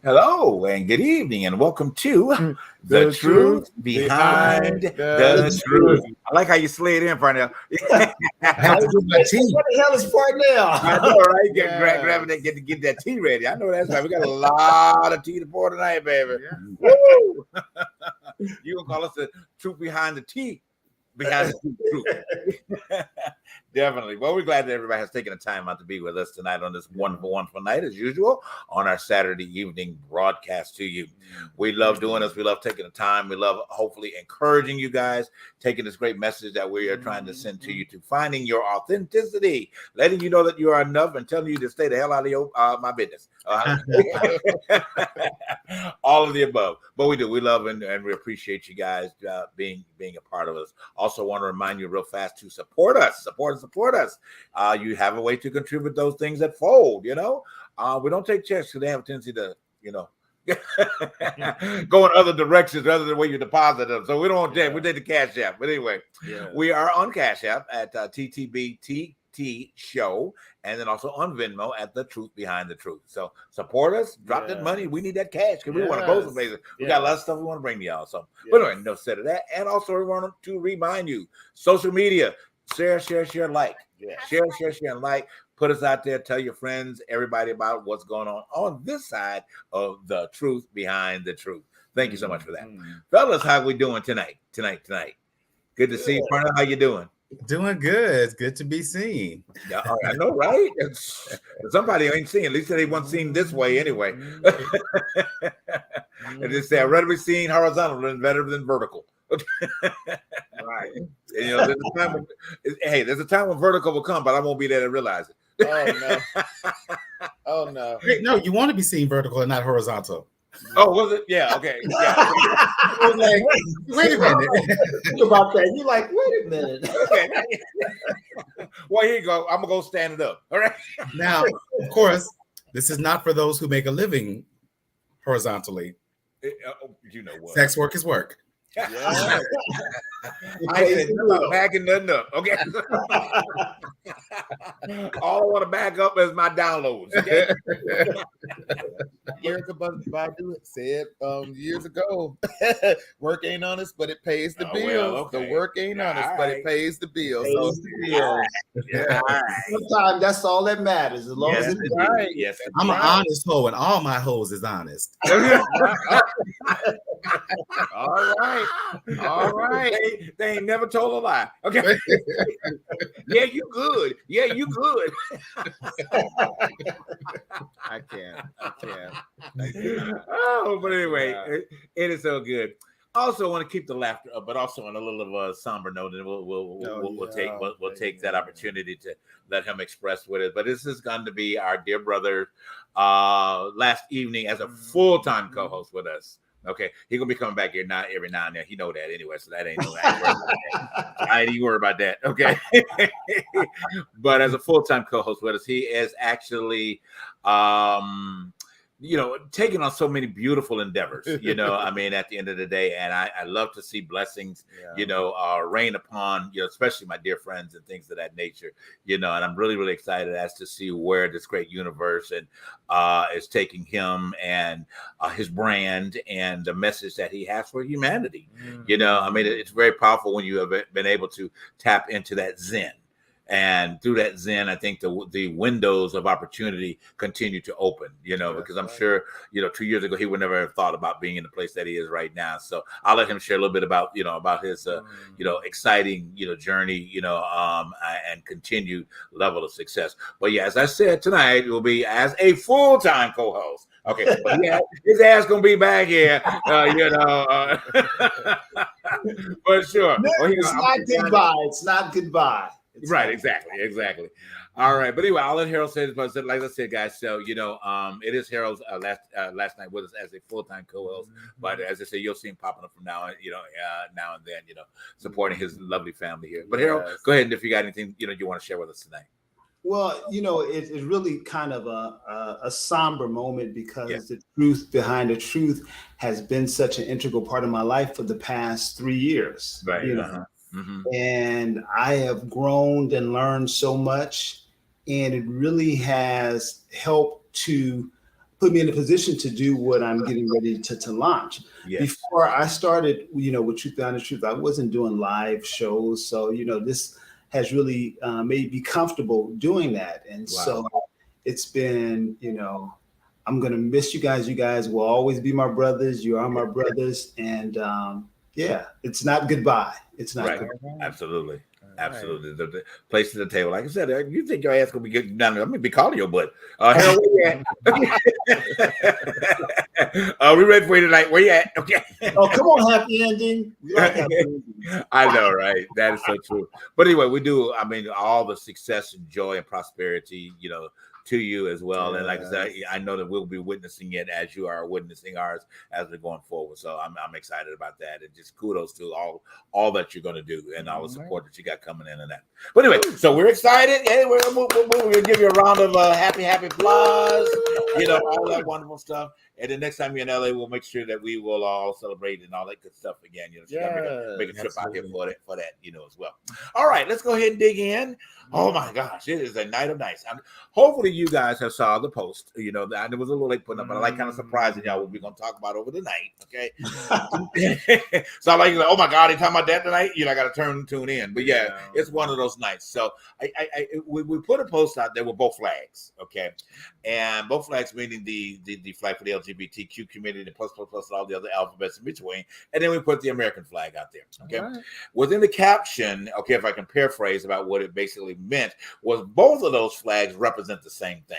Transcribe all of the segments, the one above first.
Hello and good evening and welcome to The Truth Behind the Truth. I like how you slid in, Parnell. I had to do my tea. What the hell is Parnell? I know, right? Grabbing that, get that tea ready. I know that's right. We got a lot of tea to pour tonight, baby. Yeah. Woo! You gonna call us the Truth Behind the Tea? Behind the truth. Definitely. Well, we're glad that everybody has taken the time out to be with us tonight on this wonderful night, as usual, on our Saturday evening broadcast to you. We love doing this. We love taking the time. We love hopefully encouraging you guys, taking this great message that we are trying to send to you, to finding your authenticity, letting you know that you are enough, and telling you to stay the hell out of your my business. All of the above. But we do. We love and we appreciate you guys being a part of us. Also want to remind you real fast to support us. Support us. You have a way to contribute those things that fold, you know. We don't take checks because they have a tendency to, you know, go in other directions rather than where you deposit them. So we don't want that. We take the Cash App. But anyway, we are on Cash App at TTBTT Show, and then also on Venmo at The Truth Behind the Truth. So support us, drop that money. We need that cash because we want to go some places. We got a lot of stuff we want to bring to y'all. So, but anyway, no said of that. And also we want to remind you, social media, share, like. Share, and like. Put us out there. Tell your friends, everybody about what's going on this side of The Truth Behind the Truth. Thank you so much for that. Fellas, how we doing tonight? Good to see you, partner. How you doing? Doing good. It's good to be seen. Yeah, I know, right? Somebody ain't seen. At least they weren't seen this way anyway. And they say, I'd rather be seen horizontal than better than vertical. Right. And, you know, there's a time when vertical will come, but I won't be there to realize it. Oh no. No, you want to be seen vertical and not horizontal. Oh, was it? Yeah, okay. Yeah. I was like, wait a minute. Think about that. You're like, wait a minute. Okay. Well, here you go. I'm gonna go stand it up. All right. Now, of course, this is not for those who make a living horizontally. You know what? Sex work is work. Yeah. I said nothing backing nothing up. Okay. All I want to back up is my downloads. Okay? Erykah Badu said years ago, work ain't honest, but it pays the bills. Well, okay. The work ain't honest, but it pays the bills. Yeah. Sometimes that's all that matters. As long as it's right. Yes, I'm an honest hoe, and all my hoes is honest. All right. They ain't never told a lie. Okay. Yeah, you good. I can't. Oh, but anyway, it is so good. Also, want to keep the laughter up, but also on a little of a somber note, and we'll take that opportunity to let him express what it is. But this is going to be our dear brother last evening as a full-time co-host with us. Okay, he's gonna be coming back here every now and then. He know that anyway, so that ain't no. I ain't even worry about that. Okay, but as a full-time co-host with us, he is actually, taking on so many beautiful endeavors. You know, I mean, at the end of the day, and I love to see blessings, rain upon, especially my dear friends and things of that nature. And I'm really, really excited as to see where this great universe and is taking him and his brand and the message that he has for humanity. I mean, it's very powerful when you have been able to tap into that Zen. And through that Zen, I think the windows of opportunity continue to open, because I'm sure, 2 years ago, he would never have thought about being in the place that he is right now. So I'll let him share a little bit about his, exciting, journey, and continued level of success. But yeah, as I said, tonight will be as a full-time co-host. Okay, but yeah, his ass gonna be back here, for sure. It's not goodbye. It's not goodbye. Right, exactly. All right, but anyway, I'll let Harold say this. But like I said, guys, so it is Harold's last night with us as a full-time co-host. But as I say, you'll see him popping up from now and then, supporting his lovely family here. But Harold, go ahead, and if you got anything you want to share with us tonight. Well, it's really kind of a somber moment because the truth behind the truth has been such an integral part of my life for the past 3 years. Right. And I have grown and learned so much, and it really has helped to put me in a position to do what I'm getting ready to launch. Yes. Before I started, with Truth Behind the Truth, I wasn't doing live shows. So, this has really made me comfortable doing that. And so it's been, I'm going to miss you guys. You guys will always be my brothers. You are my brothers. And it's not goodbye. It's not goodbye. Absolutely. Absolutely. The place to the table. Like I said, you think your ass gonna be getting down there. I'm gonna be calling your butt. Harold, where you at? We ready for you tonight. Where you at? Okay. Oh, come on, happy ending. We like happy ending. I know, right? That is so true. But anyway, we do, all the success and joy and prosperity, to you as well. And like I said, I know that we'll be witnessing it as you are witnessing ours as we're going forward. So I'm excited about that, and just kudos to all that you're going to do and all the support that you got coming in and that. But anyway, so we're excited. Hey, we're going to give you a round of happy applause. All that wonderful stuff. And the next time you're in LA, we'll make sure that we will all celebrate and all that good stuff again. Make a trip out here for that, as well. All right, let's go ahead and dig in. Oh my gosh, it is a night of nights. Hopefully you guys have saw the post. It was a little late putting up, but I like kind of surprising y'all what we're gonna talk about over the night. Okay. So I'm like, oh my God, they talking about that tonight. I got to tune in. But yeah, it's one of those nights. So we put a post out there with both flags. Okay, and both flags meaning the flag for the LGBTQ community, the plus all the other alphabets in between, and then we put the American flag out there. Okay, within the caption, okay, if I can paraphrase about what it basically meant, was both of those flags represent the same thing.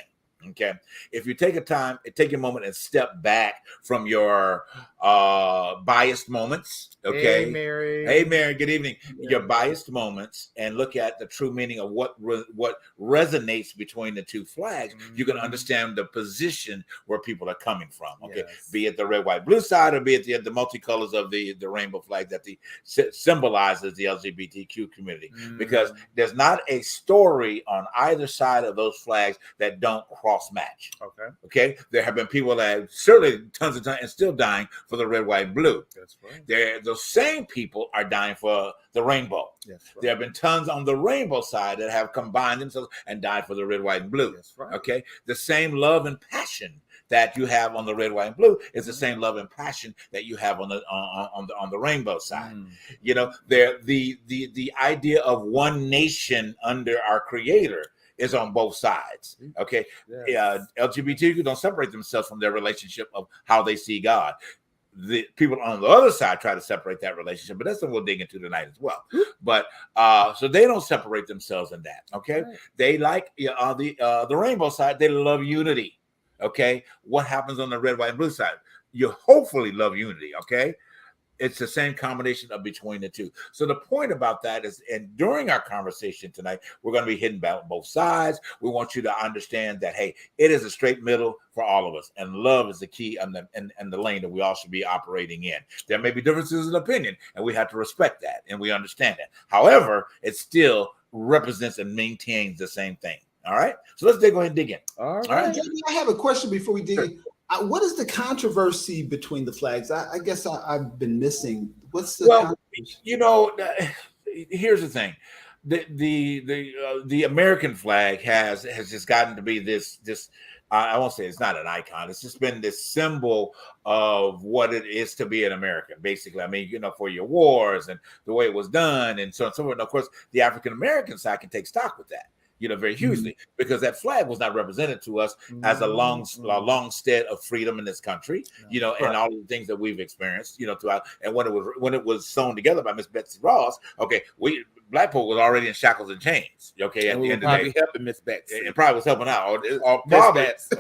Okay, if you take a moment and step back from your biased moments. Okay, hey Mary, good evening. Yeah. Your biased moments, and look at the true meaning of what resonates between the two flags. You can understand the position where people are coming from. Okay, be it the red, white, blue side, or be it the multicolors of the rainbow flag that symbolizes the LGBTQ community. Because there's not a story on either side of those flags that don't cross match. Okay. There have been people that certainly tons of time and still dying for the red, white, and blue. That's right. Those same people are dying for the rainbow. That's right. There have been tons on the rainbow side that have combined themselves and died for the red, white, and blue. That's right. Okay. The same love and passion that you have on the red, white, and blue is the same love and passion that you have on the rainbow side. The idea of one nation under our Creator is on both sides. Okay. LGBTQ don't separate themselves from their relationship of how they see God. The people on the other side try to separate that relationship, but that's what we'll dig into tonight as well. But so they don't separate themselves in that. Okay. They like the rainbow side, they love unity. Okay. What happens on the red, white, and blue side? You hopefully love unity. Okay. It's the same combination of between the two. So the point about that is, and during our conversation tonight, we're going to be hitting both sides. We want you to understand that, hey, it is a straight middle for all of us, and love is the key and the lane that we all should be operating in. There may be differences in opinion, and we have to respect that, and we understand that. However, it still represents and maintains the same thing. All right, so let's go ahead and dig in. All right. I have a question before we dig in. What is the controversy between the flags? I guess I've been missing. What's the controversy? Here's the thing. The American flag has just gotten to be this I won't say it's not an icon. It's just been this symbol of what it is to be an American, basically. For your wars and the way it was done and so on and so forth. And of course, the African American side can take stock with that. Very hugely, because that flag was not represented to us as a long stead of freedom in this country, and all of the things that we've experienced, throughout. And when it was sewn together by Miss Betsy Ross, Blackpool was already in shackles and chains. Okay, at the end of the day, helping Miss Betsy. It probably was helping out, or Miss Betsy.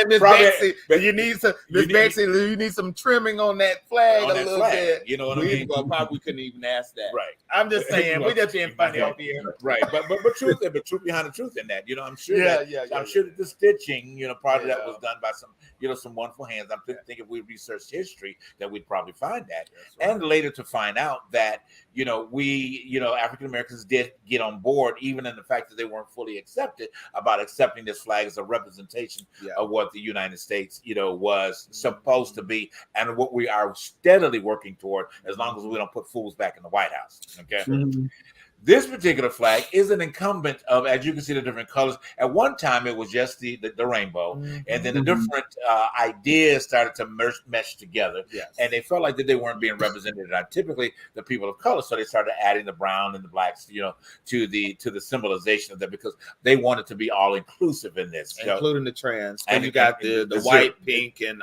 Miss Betsy, but you need some Miss Betsy. You need some trimming on that flag a little bit. You know what I mean? Well, probably couldn't even ask that. Right. I'm just saying, we're just being funny over here. Right. But truth behind the truth in that, I'm sure. I'm sure that the stitching, part of that was done by some wonderful hands. I'm thinking if we researched history, that we'd probably find that, and later to find out that we African Americans did get on board, even in the fact that they weren't fully accepting this flag as a representation of what the United States was supposed to be, and what we are steadily working toward, as long as we don't put fools back in the White House. Okay. This particular flag is an incumbent of, as you can see, the different colors. At one time, it was just the rainbow, and then the different ideas started to mesh together. Yes. And they felt like that they weren't being represented. Typically, the people of color, so they started adding the brown and the blacks, to the symbolization of that, because they wanted to be all inclusive in this, including the trans. And And you got the white, pink, and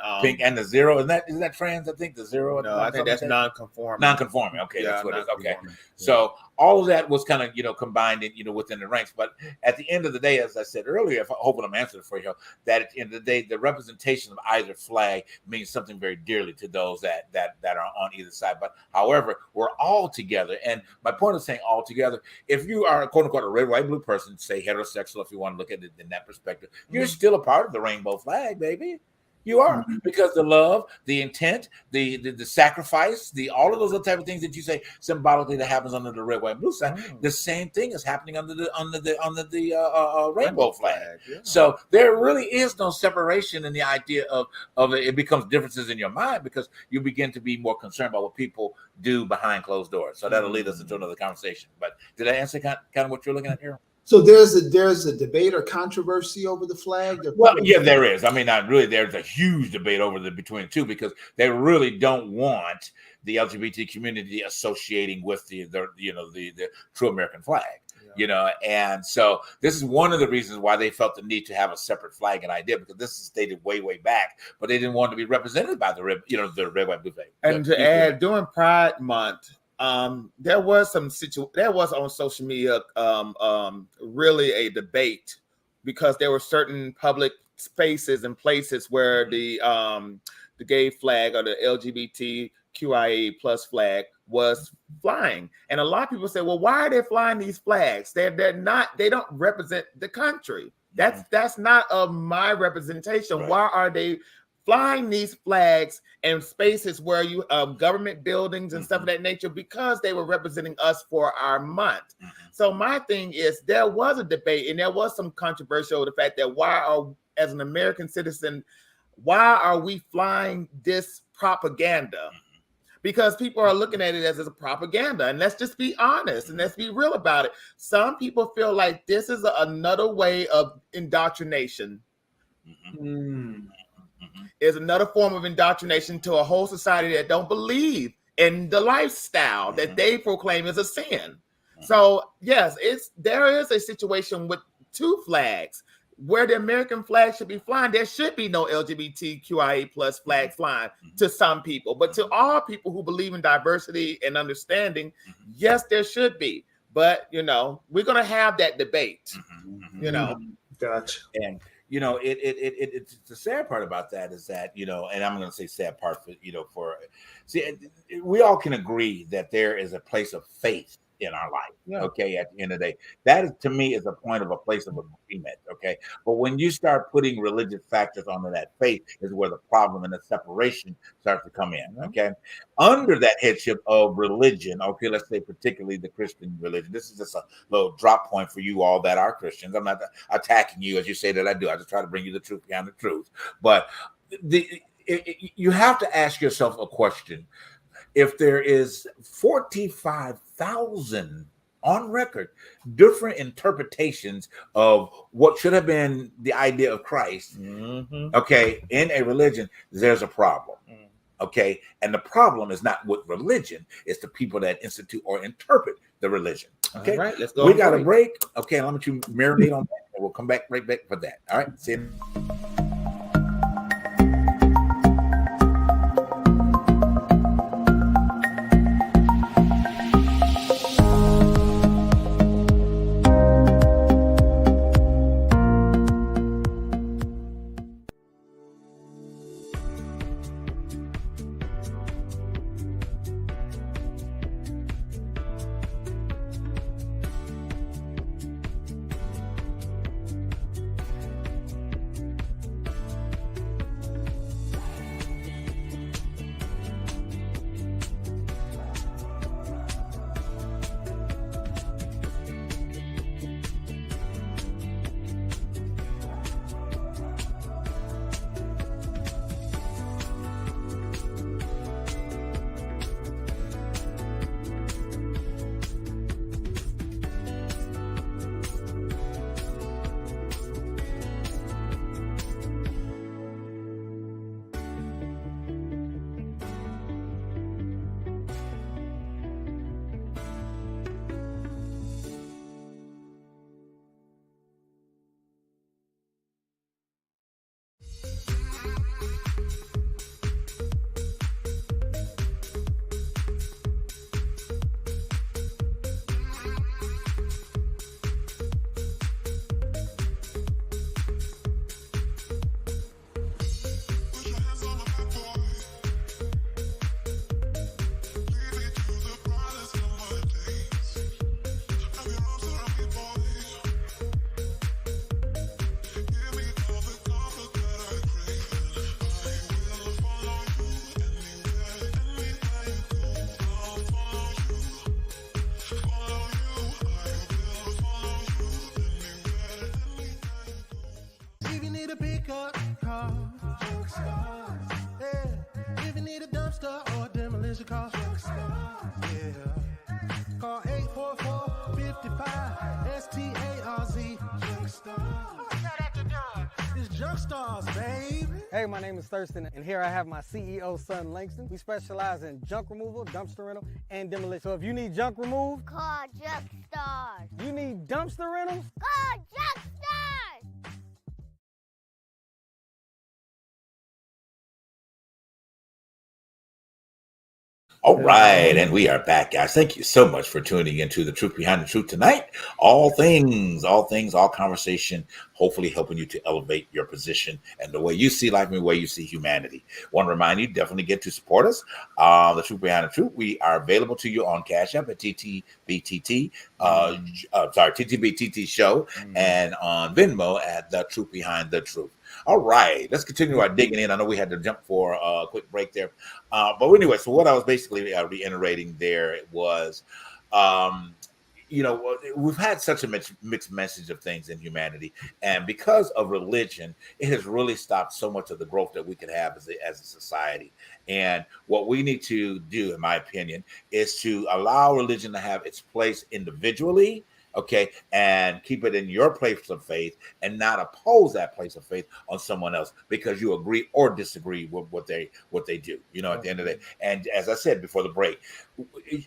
the zero. Isn't that trans? I think the zero. No, I think that's non-conforming. Non-conforming. Okay, Yeah, that's what it is. Okay, non-conforming. so all of that was kind of combined in within the ranks. But at the end of the day, as I said earlier, if I hope I'm answering for you, that at the end of the day, the representation of either flag means something very dearly to those that are on either side. But however, we're all together. And my point of saying all together, if you are quote unquote a red, white, blue person, say heterosexual, if you want to look at it in that perspective, you're still a part of the rainbow flag, baby. You are, because the love, the intent, the sacrifice, all of those other type of things that you say symbolically that happens under the red, white, and blue side. The same thing is happening under the rainbow flag. Yeah. So there really is no separation in the idea of it becomes differences in your mind, because you begin to be more concerned about what people do behind closed doors. So that'll lead us into another conversation. But did I answer kind of what you're looking at here? So there's a debate or controversy over the flag. Well, yeah, there is. I mean, not really. There's a huge debate over between the two, because they really don't want the LGBT community associating with the true American flag. Yeah. And so this is one of the reasons why they felt the need to have a separate flag and idea, because this is stated way back, but they didn't want to be represented by the red, white, blue flag. And to add, during Pride Month, there was on social media really a debate, because there were certain public spaces and places where the gay flag or the LGBTQIA plus flag was flying, and a lot of people say, well, why are they flying these flags? They don't represent the country. That's not of my representation. Right. Why are they flying these flags in spaces where you government buildings and stuff of that nature? Because they were representing us for our month. So my thing is, there was a debate and there was some controversy over the fact that as an American citizen, why are we flying this propaganda? Because people are looking at it as a propaganda. And let's just be honest and let's be real about it. Some people feel like this is another way of indoctrination. Is another form of indoctrination to a whole society that don't believe in the lifestyle that they proclaim as a sin. So yes, there is a situation with two flags where the American flag should be flying. There should be no LGBTQIA plus flag flying to some people, but to all people who believe in diversity and understanding, yes, there should be. But we're gonna have that debate. Gotcha. And it's the sad part about that is that, and I'm going to say sad part we all can agree that there is a place of faith in our life. Yeah. Okay. At the end of the day, that is, to me, is a point of a place of agreement. Okay. But when you start putting religious factors onto that faith is where the problem and the separation starts to come in. Okay. Under that headship of religion. Okay. Let's say particularly the Christian religion. This is just a little drop point for you all that are Christians. I'm not attacking you as you say that I do. I just try to bring you the truth behind the truth. But you have to ask yourself a question. If there is 45,000 on record, different interpretations of what should have been the idea of Christ, okay, in a religion, there's a problem, okay? And the problem is not with religion, it's the people that institute or interpret the religion, okay? All right, let's go. We got a break. Okay, I'll let you marinate on that, and we'll come back right back for that. All right, see you. need a pickup, call Junk Stars. Yeah. If you need a dumpster or a demolition, call Junk Stars. Yeah. Call 844-55-STARZ. Junk Stars. It's Junk Stars, baby. Hey, my name is Thurston, and here I have my CEO, son Langston. We specialize in junk removal, dumpster rental, and demolition. So if you need junk removed, call Junk Stars. You need dumpster rentals, call Junk Stars. All right, and we are back, guys. Thank you so much for tuning into The Truth Behind the Truth tonight. All conversation, hopefully helping you to elevate your position and the way you see life and the way you see humanity. Want to remind you, definitely get to support us. The Truth Behind the Truth. We are available to you on Cash App at TTBTT, TTBTT Show, and on Venmo at The Truth Behind the Truth. All right, let's continue our digging in. I know we had to jump for a quick break there. But anyway, so what I was basically reiterating there was, we've had such a mixed message of things in humanity. And because of religion, it has really stopped so much of the growth that we could have as a society. And what we need to do, in my opinion, is to allow religion to have its place individually, okay, and keep it in your place of faith and not oppose that place of faith on someone else because you agree or disagree with what they do, at the end of the day. And as I said before the break,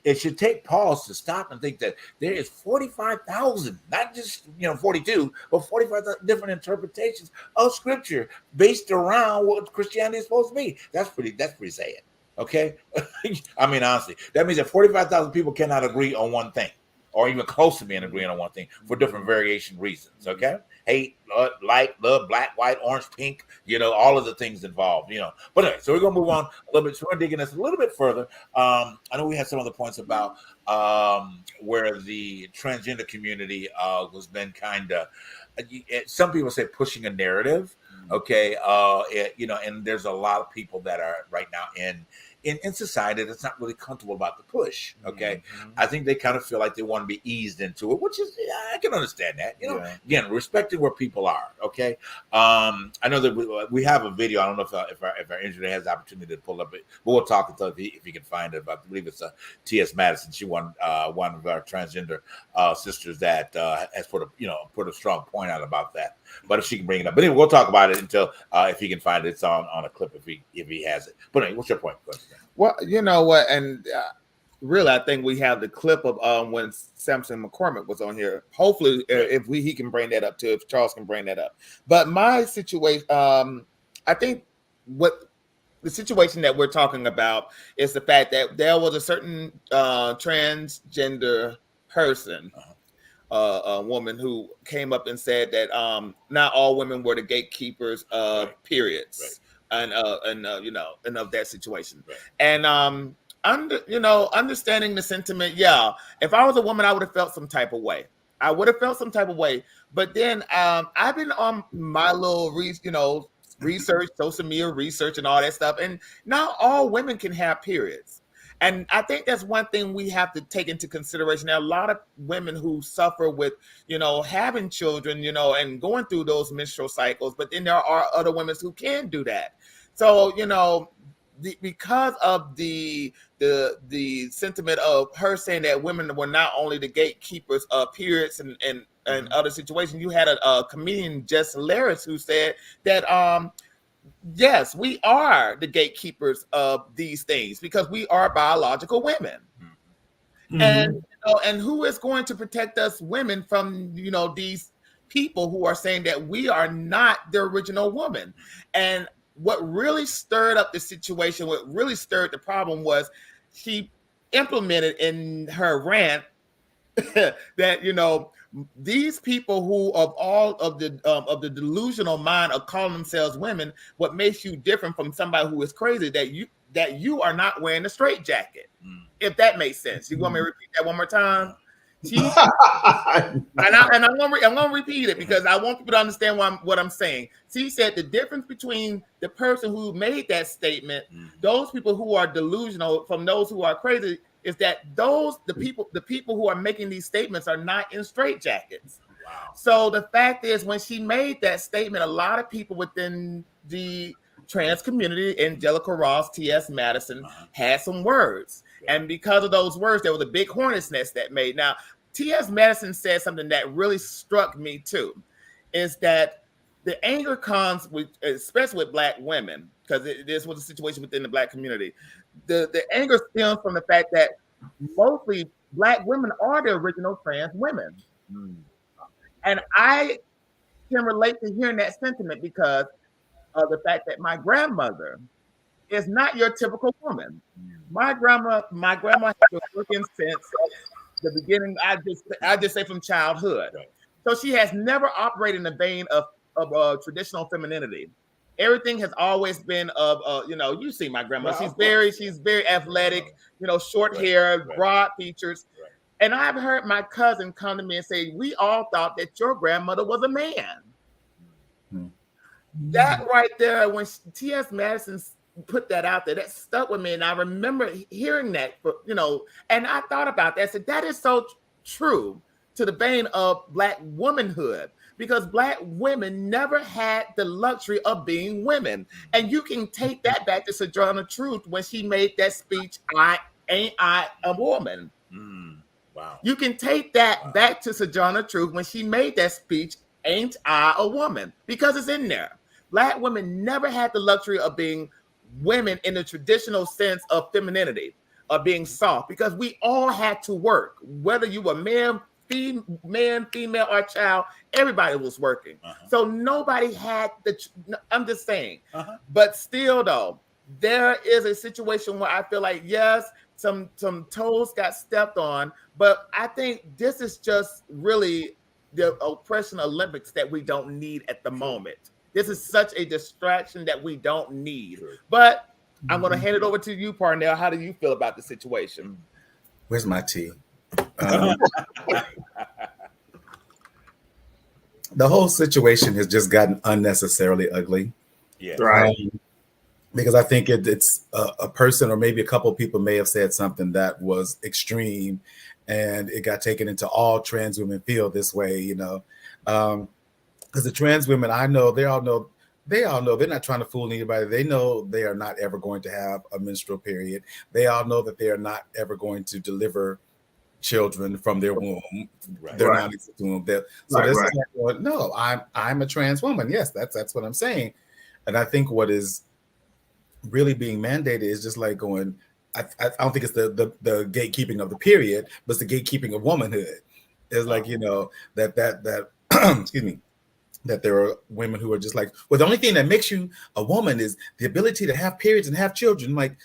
it should take pause to stop and think that there is 45,000, not just 42, but 45,000 different interpretations of scripture based around what Christianity is supposed to be. That's pretty sad. Okay. I mean, honestly, that means that 45,000 people cannot agree on one thing, or even close to being agreeing on one thing for different variation reasons, okay? Hate, light, love, black, white, orange, pink, all of the things involved, But anyway, so we're going to move on a little bit. So we're digging this a little bit further. I know we had some other points about where the transgender community was been kind of, some people say pushing a narrative, okay? And there's a lot of people that are right now in society that's not really comfortable about the push. Okay. I think they kind of feel like they want to be eased into it, which is, I can understand that, again, respecting where people are. Okay. I know that we have a video. I don't know if our engineer has the opportunity to pull up it, but we'll talk until if he can find it. But I believe it's T.S. Madison. She one of our transgender sisters that has put a strong point out about that. But if she can bring it up, but anyway, we'll talk about it until if he can find it. It's on a clip if he has it. But anyway, what's your point? Well, you know what, and really, I think we have the clip of when Samson McCormick was on here. Hopefully, if he can bring that up too, if Charles can bring that up. But my situation, I think what the situation that we're talking about is the fact that there was a certain transgender person. A woman who came up and said that not all women were the gatekeepers of periods, and of that situation. Right. And understanding the sentiment, if I was a woman, I would have felt some type of way. But then I've been on my little research, social media research, and all that stuff, and not all women can have periods. And I think that's one thing we have to take into consideration. There are a lot of women who suffer with, having children, and going through those menstrual cycles. But then there are other women who can do that. So, because of the sentiment of her saying that women were not only the gatekeepers of periods and other situations, you had a comedian, Jess Hilarious, who said that yes, we are the gatekeepers of these things because we are biological women. And who is going to protect us women from these people who are saying that we are not the original woman? And what really stirred up the situation, what really stirred the problem was she implemented in her rant that these people who of all of the delusional mind of calling themselves women, what makes you different from somebody who is crazy, that you are not wearing a straitjacket. If that makes sense. You want me to repeat that one more time? And I'm gonna repeat it because I want people to understand what I'm saying. She said the difference between the person who made that statement, those people who are delusional from those who are crazy, is that the people who are making these statements are not in straitjackets. So the fact is, when she made that statement, a lot of people within the trans community, Angelica Ross, T.S. Madison, had some words. And because of those words, there was a big hornet's nest that made. Now, T.S. Madison said something that really struck me too, is that the anger comes with, especially with Black women, because this was a situation within the Black community. The anger stems from the fact that mostly Black women are the original trans women. And I can relate to hearing that sentiment because of the fact that my grandmother is not your typical woman. My grandma has been working since the beginning. I just say from childhood. So she has never operated in the vein of traditional femininity. Everything has always been of you see my grandma. She's very athletic, short hair, broad features. And I've heard my cousin come to me and say, we all thought that your grandmother was a man. That right there, when T.S. Madison put that out there, that stuck with me. And I remember hearing that, and I thought about that. I said, that is so true to the vein of Black womanhood, because Black women never had the luxury of being women. And you can take that back to Sojourner Truth when she made that speech, Ain't I a Woman? Wow. You can take that back to Sojourner Truth when she made that speech, Ain't I a Woman? Because it's in there. Black women never had the luxury of being women in the traditional sense of femininity, of being soft, because we all had to work. Whether you were man, female, or child, everybody was working. So nobody had I'm just saying. But still, though, there is a situation where I feel like, yes, some toes got stepped on, but I think this is just really the oppression Olympics that we don't need at the moment. This is such a distraction that we don't need. But I'm going to hand it over to you, Parnell. How do you feel about the situation? Where's my tea? The whole situation has just gotten unnecessarily ugly. Yeah. Right. Because I think it's a person or maybe a couple of people may have said something that was extreme, and it got taken into all trans women feel this way, because the trans women I know, they all know they're not trying to fool anybody. They know they are not ever going to have a menstrual period. They all know that they are not ever going to deliver children from their womb. They're not womb. No, I'm a trans woman. Yes, that's what I'm saying. And I think what is really being mandated is just like going, I don't think it's the gatekeeping of the period, but it's the gatekeeping of womanhood. It's like, that excuse me, that there are women who are just like, well, the only thing that makes you a woman is the ability to have periods and have children. Like,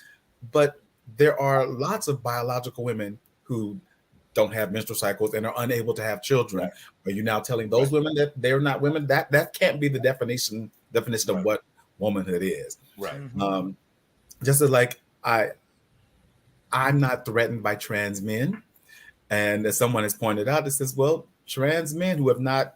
but there are lots of biological women who don't have menstrual cycles and are unable to have children. Are you now telling those women that they're not women? That can't be the definition of what womanhood is. Just as like I'm not threatened by trans men, and as someone has pointed out, it says, well, trans men who have not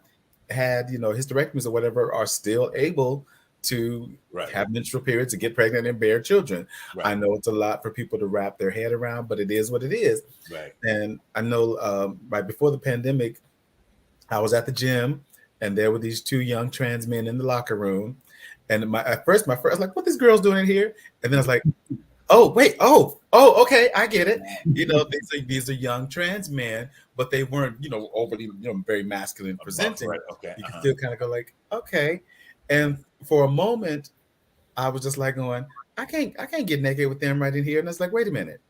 had hysterectomies or whatever are still able to have menstrual periods, to get pregnant and bear children. I know it's a lot for people to wrap their head around, but it is what it is. And I know right before the pandemic, I was at the gym, and there were these two young trans men in the locker room. And at first, I was like, what this girl's doing in here? And then I was like, oh, wait, okay, I get it. These are young trans men, but they weren't, overly, very masculine presenting. You can still kind of go like, okay. And for a moment, I was just like going, I can't get naked with them right in here. And I was like, wait a minute.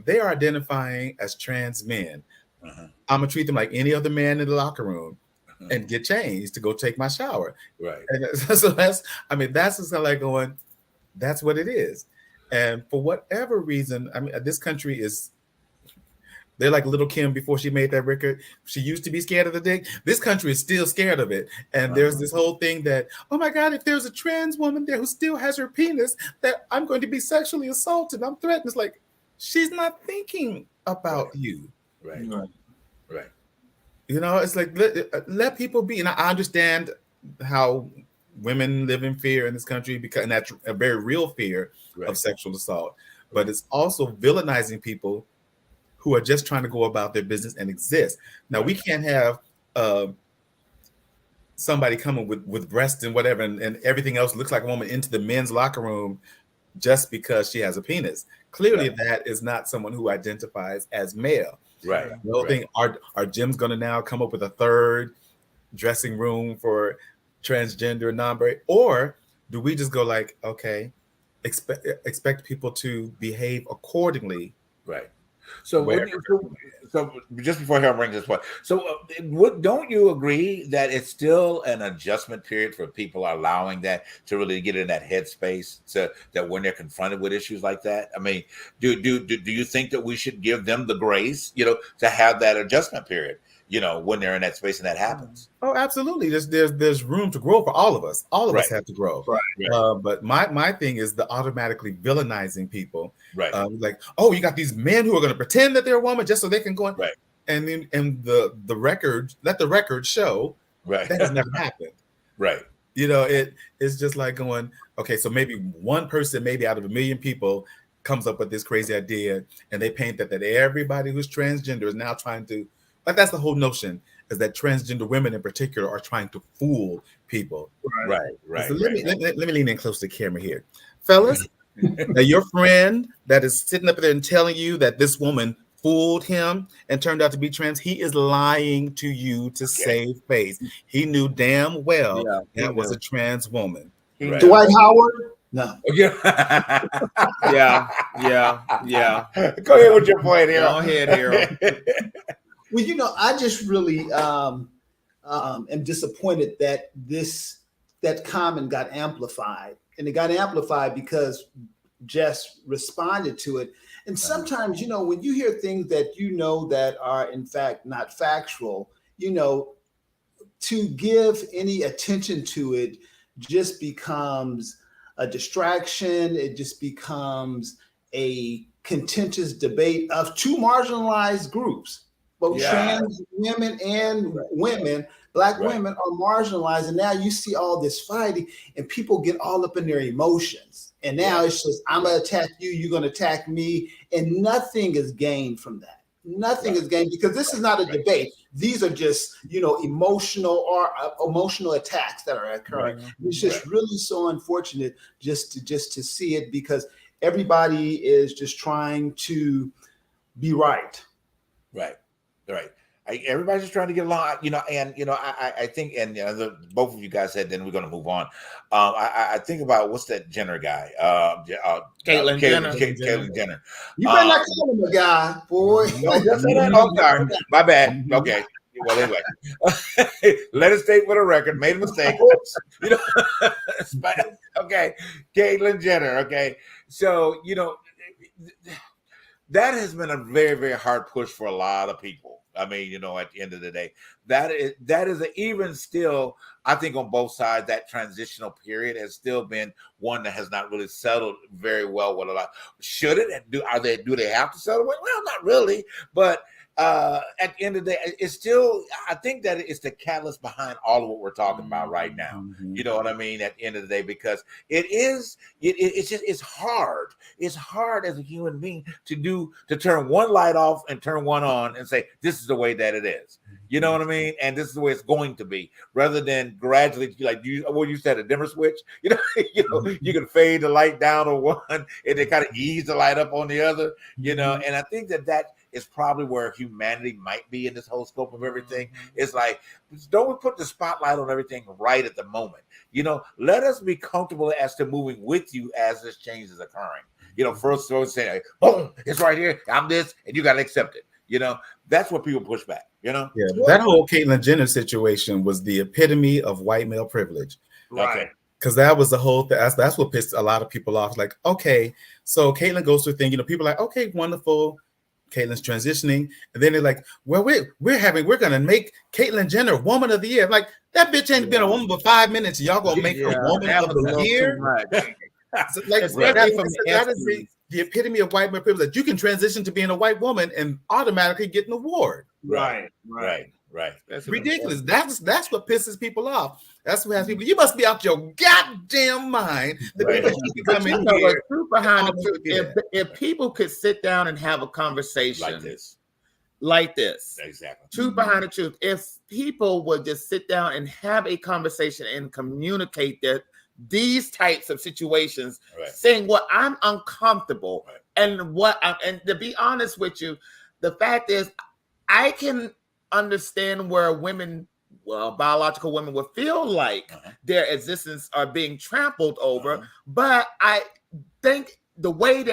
They are identifying as trans men. I'm gonna treat them like any other man in the locker room and get changed to go take my shower. And so that's just like going, that's what it is. And for whatever reason, this country they're like Little Kim before she made that record. She used to be scared of the dick. This country is still scared of it. And there's this whole thing that, oh my God, if there's a trans woman there who still has her penis, that I'm going to be sexually assaulted. I'm threatened. It's like, she's not thinking about you. It's like, let people be. And I understand how women live in fear in this country, and that's a very real fear of sexual assault. But it's also villainizing people who are just trying to go about their business and exist. Now, we can't have somebody coming with breasts and whatever, and everything else looks like a woman into the men's locker room just because she has a penis. Clearly, that is not someone who identifies as male. Right. The whole thing, are gyms going to now come up with a third dressing room for transgender, non-binary, or do we just go like, okay, expect people to behave accordingly? Right. So, so just before Harold brings this point, so don't you agree that it's still an adjustment period for people allowing that to really get in that headspace, so that when they're confronted with issues like that? I mean, do you think that we should give them the grace, to have that adjustment period, when they're in that space and that happens? Oh, absolutely. There's room to grow for all of us. All of us have to grow. Right. But my thing is the automatically villainizing people. Right. Like, oh, you got these men who are going to pretend that they're a woman just so they can go in. Right. And then the record, let the record show. Right. That has never happened. Right. It's just like going, okay, so maybe one person, maybe out of a million people, comes up with this crazy idea, and they paint that everybody who's transgender is now trying to. Like, that's the whole notion, is that transgender women in particular are trying to fool people. Right. So let me lean in close to the camera here. Fellas, now your friend that is sitting up there and telling you that this woman fooled him and turned out to be trans, he is lying to you to save face. He knew damn well that was a trans woman. Right. Dwight Howard? No. Yeah. Yeah. Go ahead with your point, Harold. Go ahead, Harold. Well, I just really am disappointed that that comment got amplified, and it got amplified because Jess responded to it. And sometimes, when you hear things that that are in fact not factual, to give any attention to it just becomes a distraction. It just becomes a contentious debate of two marginalized groups. Both trans women and women, Black women, are marginalized. And now you see all this fighting, and people get all up in their emotions. And now it's just, I'm going to attack you, you're going to attack me. And nothing is gained from that. Nothing is gained, because this is not a debate. These are just, emotional attacks that are occurring. It's just really so unfortunate just to see it, because everybody is just trying to be right. Right. Everybody's just trying to get along, I think, and both of you guys said, then we're going to move on. I think about, what's that Jenner guy? Caitlyn Jenner. Caitlyn Jenner. You better not call him a guy, boy. No, sorry. My bad. Okay. Well, anyway, let it stay for the record. Made a mistake. Okay. Caitlyn Jenner. Okay. So, that has been a very, very hard push for a lot of people. I mean, at the end of the day, that is even still, I think, on both sides, that transitional period has still been one that has not really settled very well with a lot. Should it? Do they have to settle with? Well, not really, but at the end of the day, it's still, I think that it's the catalyst behind all of what we're talking about right now. Mm-hmm. You know what I mean? At the end of the day, because it's hard. It's hard as a human being to turn one light off and turn one on and say, this is the way that it is. You know what I mean? And this is the way it's going to be, rather than gradually, like you said, a dimmer switch. You can fade the light down on one and then kind of ease the light up on the other. And I think that is probably where humanity might be in this whole scope of everything. It's like, don't we put the spotlight on everything right at the moment? Let us be comfortable as to moving with you as this change is occurring. First saying, boom, it's right here. I'm this, and you got to accept it. That's what people push back. Yeah, that whole Caitlyn Jenner situation was the epitome of white male privilege. Right. Because that was the whole thing. That's what pissed a lot of people off. Like, okay, so Caitlyn goes through a thing. People are like, okay, wonderful. Caitlyn's transitioning, and then they're like, "Well, we're gonna make Caitlyn Jenner Woman of the Year." I'm like, that bitch ain't been a woman for 5 minutes. Y'all gonna make her Woman of the Year? So, that is the epitome of white male privilege. You can transition to being a white woman and automatically get an award. Right. That's ridiculous. That's what pisses people off. That's what has people. You must be out your goddamn mind. If people could sit down and have a conversation like this, like this. Exactly. Truth behind the truth. If people would just sit down and have a conversation and communicate that these types of situations, Right. saying what I'm uncomfortable Right. and to be honest with you, the fact is I can understand where women, well, biological women would feel like their existence are being trampled over, but I think the way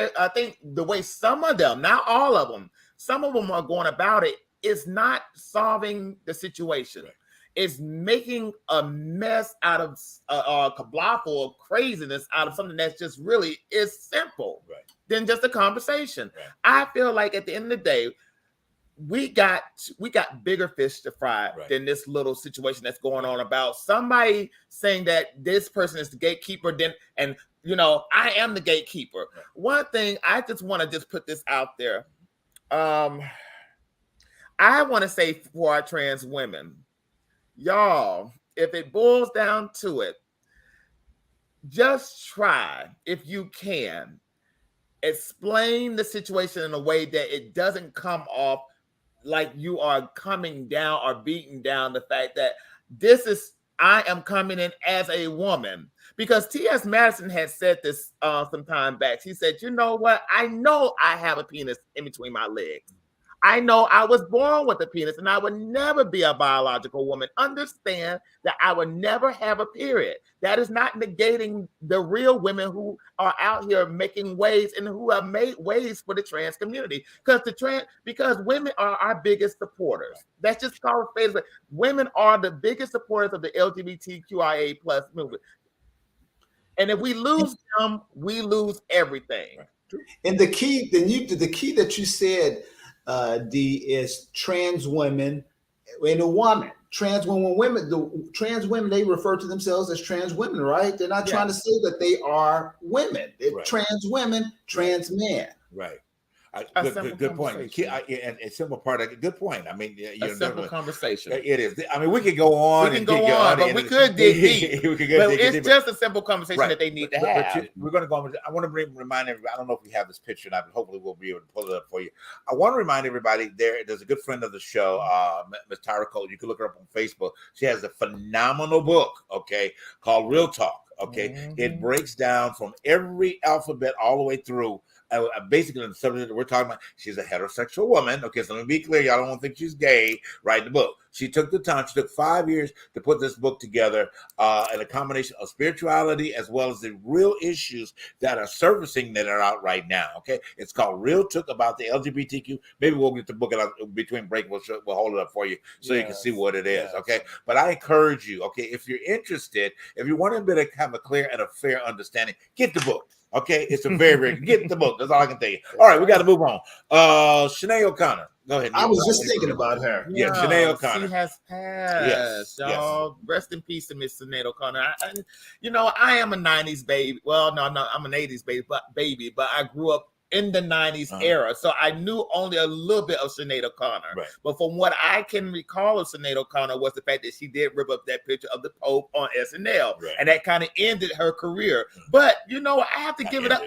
some of them, not all of them, some of them are going about it is not solving the situation. Right. It's making a mess out of a kablaffle of craziness out of something that's just really is simple Right. than just a conversation. Right. I feel like at the end of the day, we got bigger fish to fry Right. than this little situation that's going on about somebody saying that this person is the gatekeeper, and I am the gatekeeper. Right. One thing I just want to just put this out there. I want to say for our trans women, y'all, if it boils down to it, just try, if you can, explain the situation in a way that it doesn't come off like you are coming down or beating down the fact that I am coming in as a woman. Because T.S. Madison had said this some time back. He said, you know what? I know I have a penis in between my legs. I know I was born with a penis and I would never be a biological woman. Understand that I would never have a period. That is not negating the real women who are out here making waves and who have made waves for the trans community. Because women are our biggest supporters. That's just called phase. Women are the biggest supporters of the LGBTQIA plus movement. And if we lose them, we lose everything. And the key that you said, D, is trans women and a woman. The trans women, they refer to themselves as trans women, right? They're not trying to say that they are women. They're trans women, trans men. Right. Good point. And a simple part. Good point. I mean, a simple conversation. It is. I mean, we could go on. We can go on, but we could dig deep. But it's just a simple conversation that they need to have. We're going to go on. I want to remind everybody. I don't know if we have this picture, and hopefully we'll be able to pull it up for you. I want to remind everybody there's a good friend of the show, Ms. Tyra Cole. You can look her up on Facebook. She has a phenomenal book, called Real Talk. It breaks down from every alphabet all the way through. Basically, the subject that we're talking about, she's a heterosexual woman. So let me be clear. Y'all don't want to think she's gay. Write the book. She took the time. She took 5 years to put this book together, and a combination of spirituality as well as the real issues that are surfacing that are out right now. It's called Real Talk about the LGBTQ. Maybe we'll get the book out between break. We'll hold it up for you so you can see what it is. But I encourage you. If you're interested, if you want to have a clear and a fair understanding, get the book. It's a very get the book. That's all I can tell you. All right, we got to move on. Sinead O'Connor. Go ahead. I was just thinking about her. Yeah, Sinead O'Connor. She has passed. Y'all. Rest in peace to Miss Sinead O'Connor. I am a 90s baby. Well, no, I'm an 80s baby, but I grew up in the 90s era. So I knew only a little bit of Sinead O'Connor. Right. But from what I can recall of Sinead O'Connor was the fact that she did rip up that picture of the Pope on SNL. Right. And that kind of ended her career. But, I have to give it up.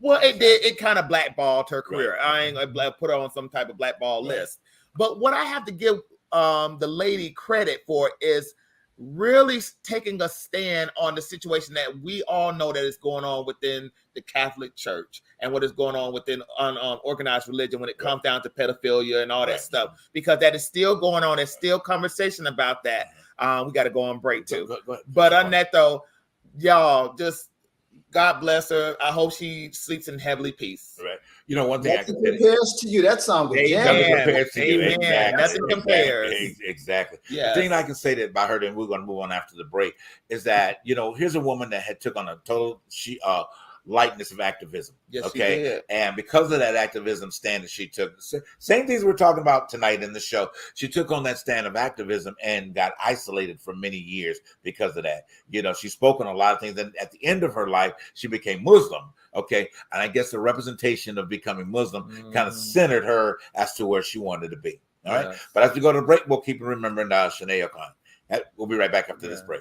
Well, it did. It kind of blackballed her career. Right. I ain't going to put her on some type of blackball list. But what I have to give the lady credit for is really taking a stand on the situation that we all know that is going on within the Catholic Church and what is going on within organized religion when it comes down to pedophilia and all that stuff, because that is still going on. There's still conversation about that. We got to go on break too. Go but on that though, y'all, just God bless her. I hope she sleeps in heavenly peace. Right. One thing Nothing compares to you. That song was Nothing compares. Exactly. Yeah. The thing I can say that about her, and we're going to move on after the break, is that here's a woman that had took on a total lightness of activism. Yes, she did. And because of that activism stand that she took, same things we're talking about tonight in the show, she took on that stand of activism and got isolated for many years because of that. She spoke on a lot of things, and at the end of her life, she became Muslim. And I guess the representation of becoming Muslim kind of centered her as to where she wanted to be. All right. But as we go to the break, we'll keep remembering Sinead O'Connor. We'll be right back after this break.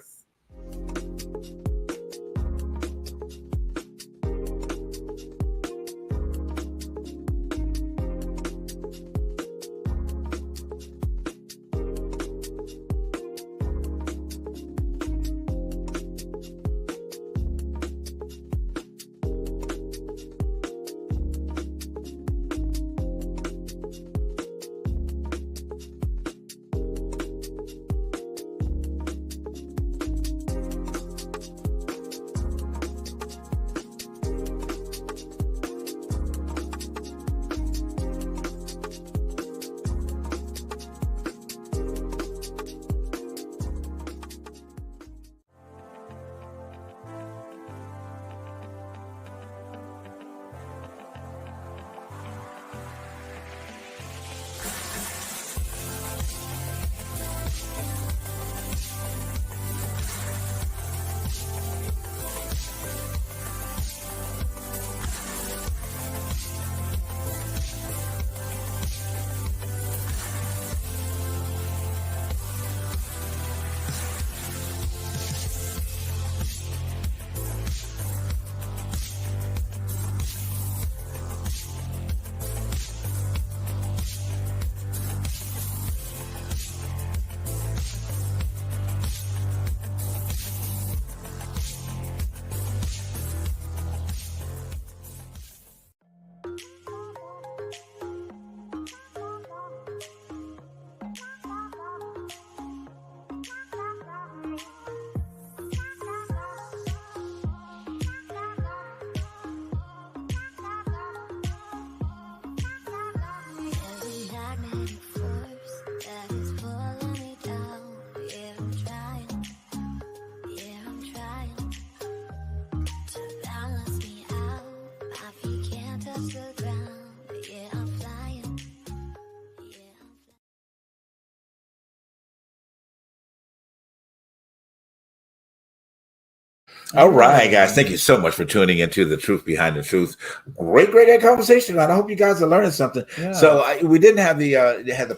All right, guys. Thank you so much for tuning into The Truth Behind the Truth. Great conversation, man. I hope you guys are learning something. Yeah. So we didn't have the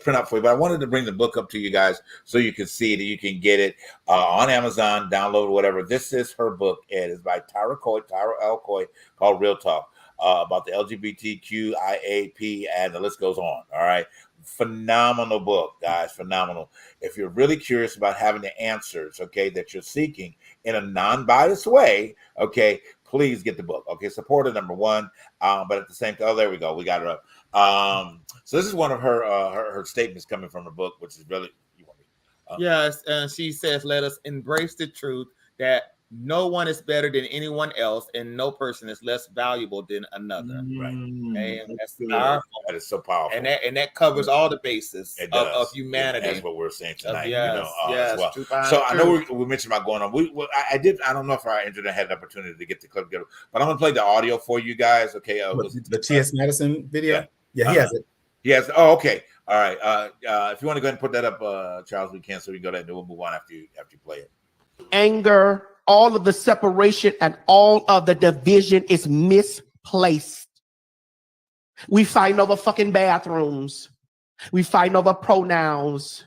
printout for you, but I wanted to bring the book up to you guys so you can see it. You can get it on Amazon, download whatever. This is her book. It is by Tyra L. Coy, called Real Talk, about the LGBTQIAP, and the list goes on. All right. Phenomenal book, guys. Phenomenal. If you're really curious about having the answers, okay, that you're seeking in a non-biased way, okay, please get the book. Okay, support it, number one. But at the same time, oh, there we go. We got her up. So this is one of her statements coming from her book, which is really, Yes, and she says, let us embrace the truth that no one is better than anyone else, and no person is less valuable than another. Right. And that's good. powerful. That is so powerful. And that covers all the bases of humanity. That's what we're saying tonight. Yes, as well. So I know we mentioned about going on. I don't know if our internet had the opportunity to get the clip together, but I'm gonna play the audio for you guys. Okay. The T.S. Madison video. Yeah, he has it. He has. Oh, okay. All right. If you want to go ahead and put that up, Charles, we can. So we can go ahead and we'll move on after you play it. Anger, all of the separation and all of the division is misplaced. We fighting over fucking bathrooms. We fighting over pronouns.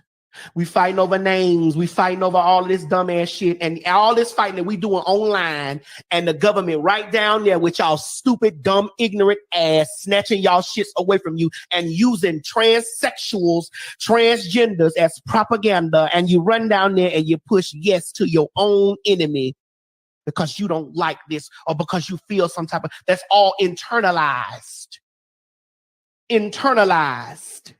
We fighting over names. We fighting over all of this dumbass shit. And all this fighting that we doing online, and the government right down there with y'all stupid, dumb, ignorant ass snatching y'all shits away from you and using transsexuals, transgenders as propaganda. And you run down there and you push yes to your own enemy because you don't like this or because you feel some type of, that's all internalized. Internalized.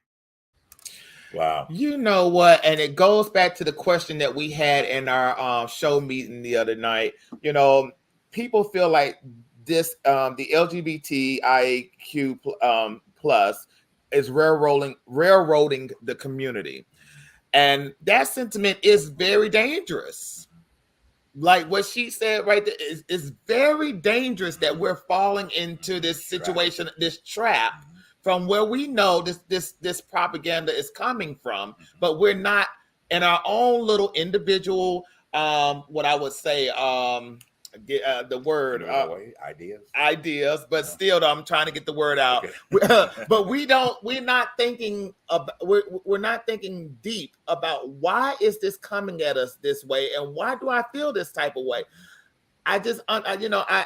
Wow. You know what? And it goes back to the question that we had in our show meeting the other night. You know, people feel like this, the LGBTIQ plus is railroading the community. And that sentiment is very dangerous. Like what she said right there is very dangerous that we're falling into this situation, this trap, from where we know this propaganda is coming from, but we're not in our own little individual, what I would say, the word ideas, but still, I'm trying to get the word out. Okay. But we're not thinking deep about why is this coming at us this way, and why do I feel this type of way? I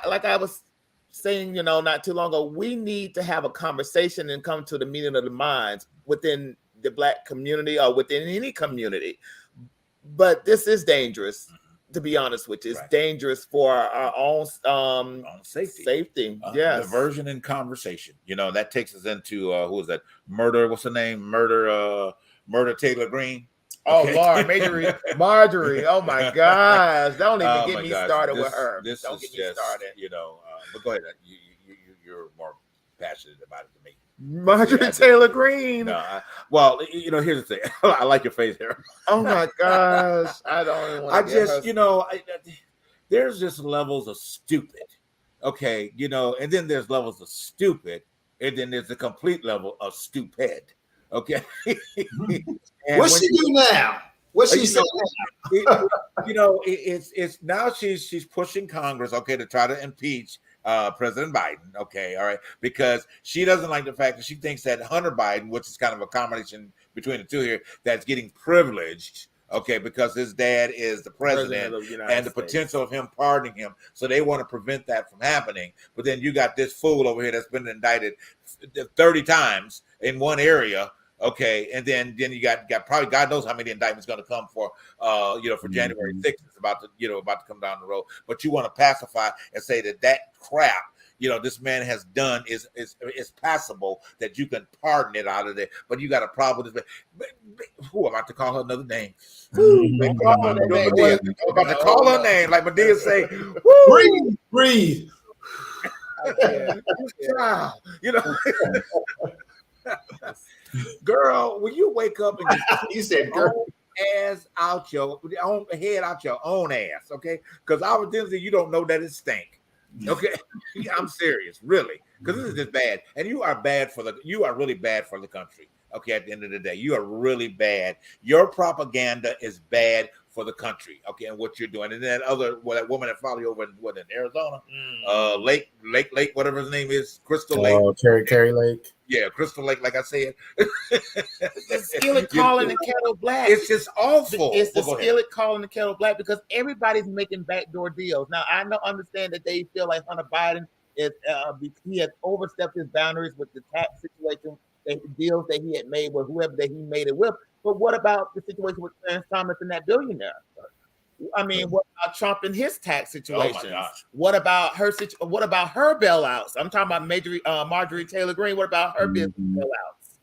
like I was saying, not too long ago, we need to have a conversation and come to the meeting of the minds within the Black community or within any community. But this is dangerous, to be honest with you. It's dangerous for our own safety. Yes. Diversion and conversation. That takes us into who is that? Murder. What's her name? Murder Taylor Greene. Okay. Oh Lord, Marjorie. Oh my gosh! Don't even get me started with her. Don't get me started. But go ahead. You're more passionate about it than me. Marjorie Taylor Greene. No, here's the thing. I like your face here. Oh my gosh! I don't even want to. There's just levels of stupid. Okay, and then there's levels of stupid, and then there's a complete level of stupid. Okay. What's she do now? What's she saying? It's now she's pushing Congress, okay, to try to impeach President Biden. Okay, all right, because she doesn't like the fact that she thinks that Hunter Biden, which is kind of a combination between the two here, that's getting privileged. Okay, because his dad is the president and the potential of him pardoning him. So they want to prevent that from happening. But then you got this fool over here that's been indicted 30 times in one area. Okay, and then you got probably God knows how many indictments going to come for January 6th. It's about to come down the road. But you want to pacify and say that crap this man has done is passable, that you can pardon it out of there. But you got a problem with this. Who am I to call her another name? I'm about to call her name, like Medea say. Breathe. Girl, when you wake up and you said, "Girl, ass out your own head out your own ass," okay? Because evidently you don't know that it stink. Okay, I'm serious, really, because this is just bad, and you are really bad for the country. Okay, at the end of the day, you are really bad. Your propaganda is bad for the country, okay, and what you're doing. And then that woman that followed you over in Arizona, Lake, whatever his name is, Crystal Lake. Oh, Carrie Lake. Yeah, Crystal Lake, like I said. The skillet calling the kettle black. It's just awful. It's the Well, go ahead. skillet calling the kettle black because everybody's making backdoor deals. Now, I understand that they feel like Hunter Biden he has overstepped his boundaries with the tax situation, the deals that he had made with whoever that he made it with. But what about the situation with Clarence Thomas and that billionaire? I mean, what about Trump and his tax situation? gosh. What about her What about her bailouts? I'm talking about Marjorie Taylor Greene. What about her business bailouts?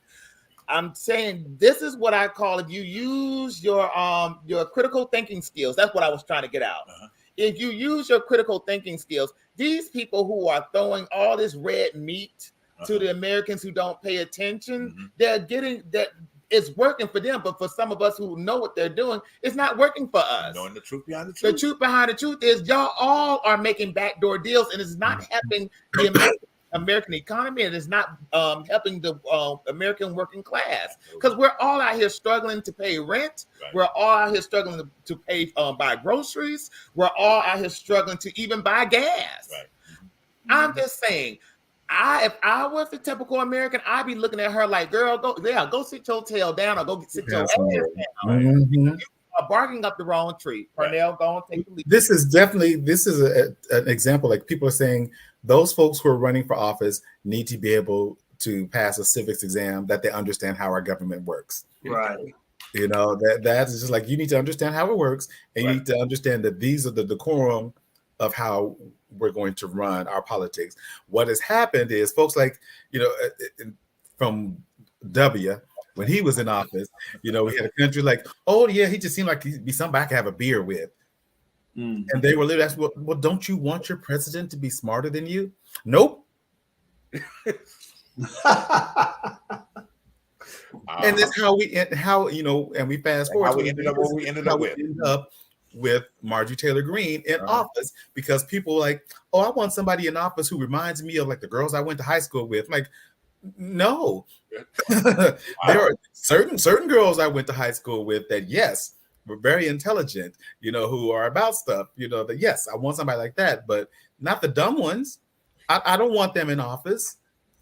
I'm saying this is what I call if you use your critical thinking skills. That's what I was trying to get out. If you use your critical thinking skills, these people who are throwing all this red meat to the Americans who don't pay attention, they're getting that. It's working for them, but for some of us who know what they're doing, it's not working for us. Knowing the truth behind the The truth. truth behind the truth is y'all all are making backdoor deals, and it's not helping the American economy, and it's not helping the American working class because we're all out here struggling to pay rent. Right. We're all out here struggling to pay buy groceries. We're all out here struggling to even buy gas. Right. I'm just saying. If I was the typical American, I'd be looking at her like, "Girl, go sit your tail down, or go sit your ass down." Mhm. Barking up the wrong tree. Parnell, go and take the lead. This is an example. Like people are saying, those folks who are running for office need to be able to pass a civics exam that they understand how our government works. Right. You know, that is just like you need to understand how it works, and you need to understand that these are the decorum of how we're going to run our politics. What has happened is folks like, from W, when he was in office, we had a country like, oh yeah, he just seemed like he'd be somebody I could have a beer with. And they were literally asking, well, don't you want your president to be smarter than you? Nope. And that's how we fast forward. How we ended up where we ended up with. With Marjorie Taylor Greene in office, because people were like, oh, I want somebody in office who reminds me of like the girls I went to high school with. I'm like, no. There are certain girls I went to high school with that, yes, were very intelligent, who are about stuff, that yes, I want somebody like that, but not the dumb ones. I don't want them in office.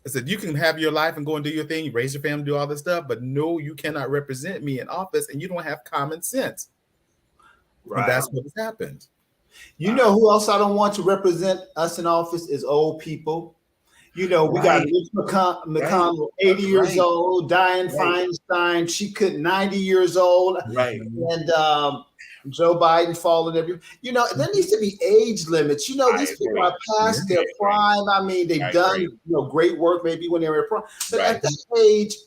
I said, you can have your life and go and do your thing, you raise your family, do all this stuff, but no, you cannot represent me in office and you don't have common sense. Right. And that's what has happened. You know who else I don't want to represent us in office is old people. We got Mitch McConnell, 80 years old, Dianne Feinstein, she could 90 years old. Right. And Joe Biden falling every. There needs to be age limits. These people are past their prime. I mean, they've done great work maybe when they were in prime. But at that age,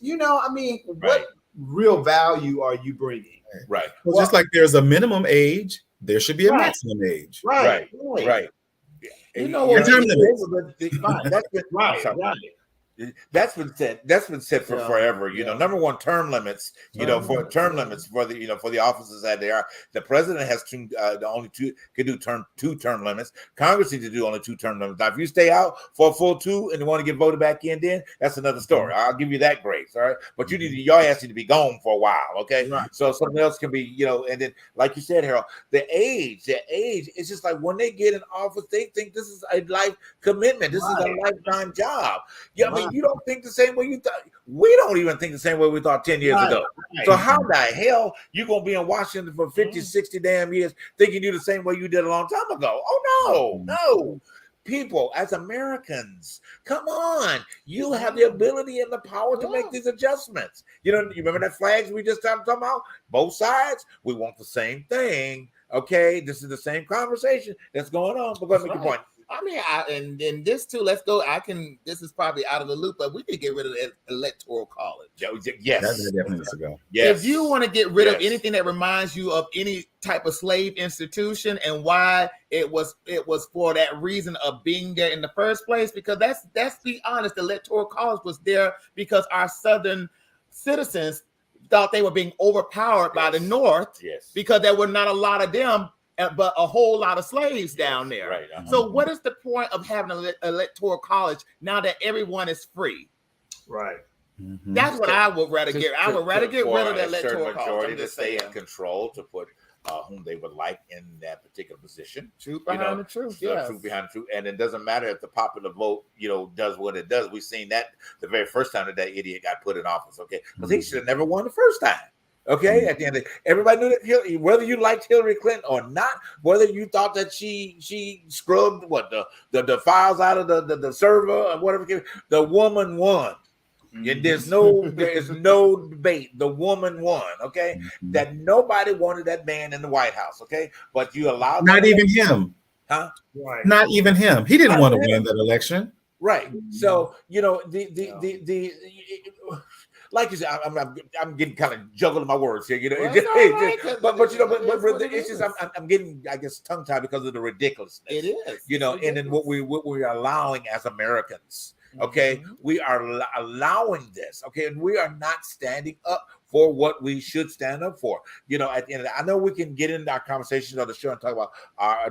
what real value are you bringing? Right. Well, just like there's a minimum age, there should be a maximum age. Right. You know what? That's been said. That's been said for forever. Number one, term limits. For term limits for the for the offices that they are. The president has can do two term limits. Congress needs to do only 2 term limits. Now, if you stay out for a full 2 and you want to get voted back in, then that's another story. I'll give you that grace. All right, but your ass need to be gone for a while. Okay, so something else can be. And then like you said, Harold, the age. It's just like when they get in office, they think this is a life commitment. This is a lifetime job. I mean, you don't think the same way you thought. We don't even think the same way we thought 10 years ago. So how the hell you going to be in Washington for 50, 60 damn years thinking you the same way you did a long time ago? Oh, no. People, as Americans, come on. You have the ability and the power to make these adjustments. You remember that flags we just talked about? Both sides, we want the same thing. Okay, this is the same conversation that's going on. But go ahead and make your point. I mean, and this too. Let's go. This is probably out of the loop, but we could get rid of the electoral college. Yes, that definitely needs to go. Yes. If you want to get rid of anything that reminds you of any type of slave institution and why it was for that reason of being there in the first place, because let's be honest, the electoral college was there because our Southern citizens thought they were being overpowered by the North, because there were not a lot of them, but a whole lot of slaves down there. Right. So what is the point of having an electoral college now that everyone is free? Right. That's what I would rather get. I would rather get rid of the a certain electoral college. majority I'm to just stay saying. in control, to put whom they would like in that particular position. Truth You know, behind the truth. the Yes. truth behind the truth, and it doesn't matter if the popular vote, does what it does. We've seen that the very first time that idiot got put in office, okay, because he should have never won the first time. Okay, at the end, everybody knew that whether you liked Hillary Clinton or not, whether you thought that she scrubbed the files out of the server or whatever, the woman won. And there is no debate. The woman won. Okay, that nobody wanted that man in the White House. Okay, but you allowed Not even him. huh? Right. Not even him. He didn't Not want to him. win that election. Right. So the like you said, I'm getting kind of juggling my words here. Well, it's all right, 'cause but what it it's just is. I'm getting, I guess, tongue tied because of the ridiculousness. It is. And then what we are allowing as Americans. Okay, we are allowing this. Okay, and we are not standing up for what we should stand up for. At the end of the, I know we can get into our conversations on the show and talk about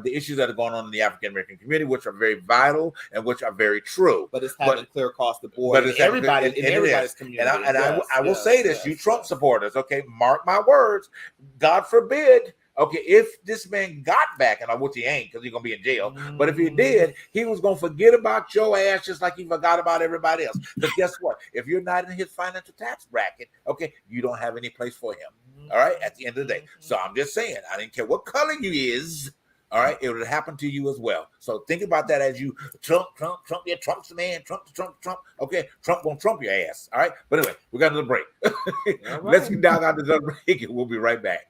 the issues that are going on in the African American community, which are very vital and which are very true. But it's happening clear across the board. But in it's everybody in it everybody's is. community. And I will Yes, say this: yes, you Trump yes. supporters, okay, mark my words. God forbid. Okay, if this man got back, and I wish he ain't, because he's gonna be in jail. But if he did, he was gonna forget about your ass just like he forgot about everybody else. Because guess what? If you're not in his financial tax bracket, okay, you don't have any place for him. All right, at the end of the day. So I'm just saying, I didn't care what color you is. All right, it would happen to you as well. So think about that as you Trump. Yeah, Trump's the man. Trump. Okay, Trump gonna Trump your ass. All right, but anyway, we got another break. Let's get down out to the break, and we'll be right back.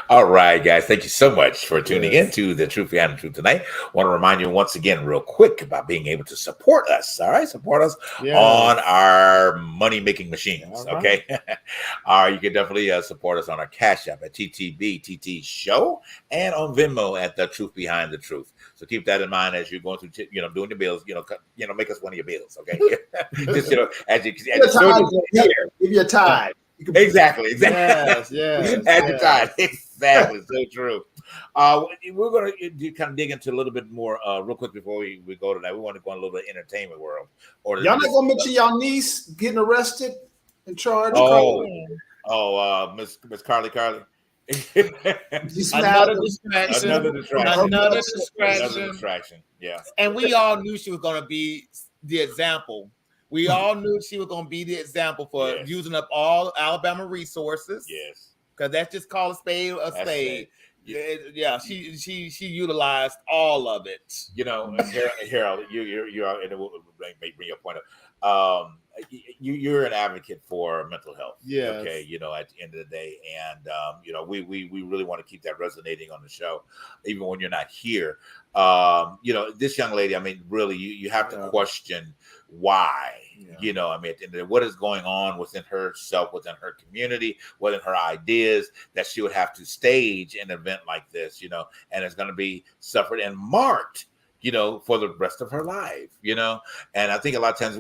All right, guys. Thank you so much for tuning in to the Truth Behind the Truth tonight. Want to remind you once again, real quick, about being able to support us. All right, support us on our money-making machines. Okay, you can definitely support us on our Cash App at TTB Show and on Venmo at the Truth Behind the Truth. So keep that in mind as you're going through, doing your bills. Make us one of your bills. Okay, just as you give you a tithe. Exactly. Yes. At the time. Exactly. So true. We're going to kind of dig into a little bit more real quick before we go tonight. We want to go in a little bit of entertainment world. Y'all not going to mention y'all niece getting arrested and charged? Miss Carly. Another distraction. Another distraction. Yeah. And we all knew she was going to be the example. We all knew she was going to be the example for using up all Alabama resources. Yes. Because that's just called a spade a spade. Yeah, she utilized all of it. Harold, you are, and it will bring your point up. You're an advocate for mental health. Yes. Okay. At the end of the day, and we really want to keep that resonating on the show, even when you're not here. This young lady, I mean, really, you have to question why. At the end of the day, what is going on within herself, within her community, within her ideas, that she would have to stage an event like this, and it's going to be suffered and marked, for the rest of her life, and I think a lot of times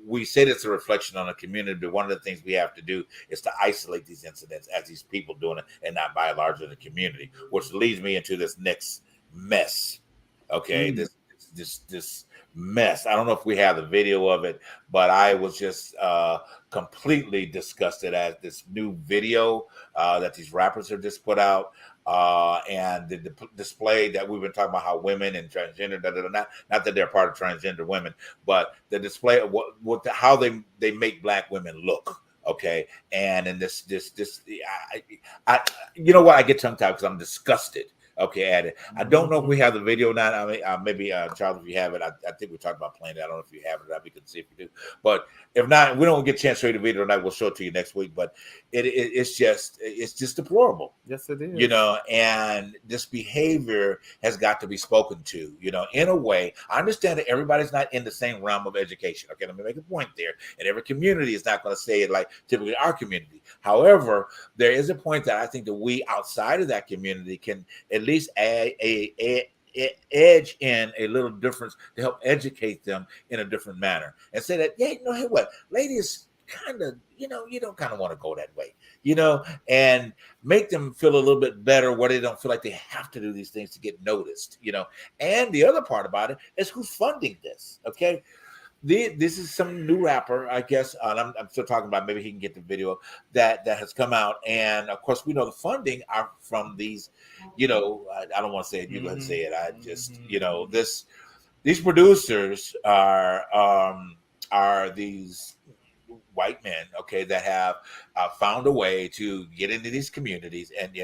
we say it's a reflection on the community, but one of the things we have to do is to isolate these incidents as these people doing it and not by and large in the community, which leads me into this next mess Okay, this mess. I don't know if we have the video of it, but I was just completely disgusted at this new video that these rappers have just put out. And the display that we've been talking about, how women and transgender, not that they're part of transgender women, but the display of how they make black women look. Okay, and in this, I you know what? I get tongue tied because I'm disgusted. Okay, at it. I don't know if we have the video now. I mean, maybe Charles, if you have it, I think we talked about playing it. I don't know if you have it. We can see if you do. But if not, we don't get a chance to show you the video tonight. We'll show it to you next week. But it's just deplorable. Yes, it is. You know, and this behavior has got to be spoken to. You know, in a way, I understand that everybody's not in the same realm of education. Okay, let me make a point there. And every community is not going to say it like typically our community. However, there is a point that I think that we outside of that community can at least add a edge in a little difference to help educate them in a different manner and say that, yeah, you know, hey, what, ladies kind of, you know, you don't kind of want to go that way, you know, and make them feel a little bit better where they don't feel like they have to do these things to get noticed, you know. And the other part about it is who's funding this, okay? This is some new rapper, I guess. And I'm still talking about, maybe he can get the video that has come out. And of course, we know the funding are from these, you know, I don't want to say it. You go ahead and say it. I just, you know, these producers are these white men, okay, that have found a way to get into these communities and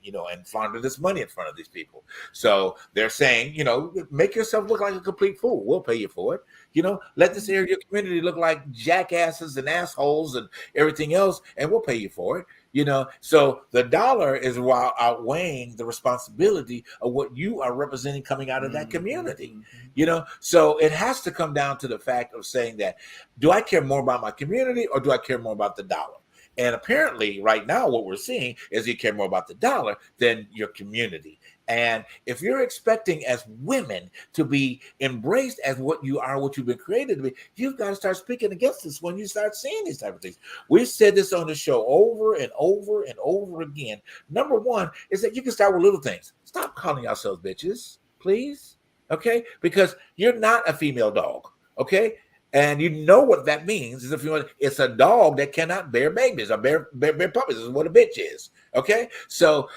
you know, and launder this money in front of these people. So they're saying, you know, make yourself look like a complete fool. We'll pay you for it. You know, let this area community look like jackasses and assholes and everything else, and we'll pay you for it. You know, so the dollar is while outweighing the responsibility of what you are representing coming out of that community. You know, so it has to come down to the fact of saying that, do I care more about my community or do I care more about the dollar? And apparently right now what we're seeing is you care more about the dollar than your community. And if you're expecting as women to be embraced as what you are, what you've been created to be, you've got to start speaking against this when you start seeing these type of things. We've said this on the show over and over and over again. Number one is that you can start with little things. Stop calling yourselves bitches, please. Okay? Because you're not a female dog. Okay? And you know what that means is it's a dog that cannot bear babies or bear puppies. This is what a bitch is. Okay? So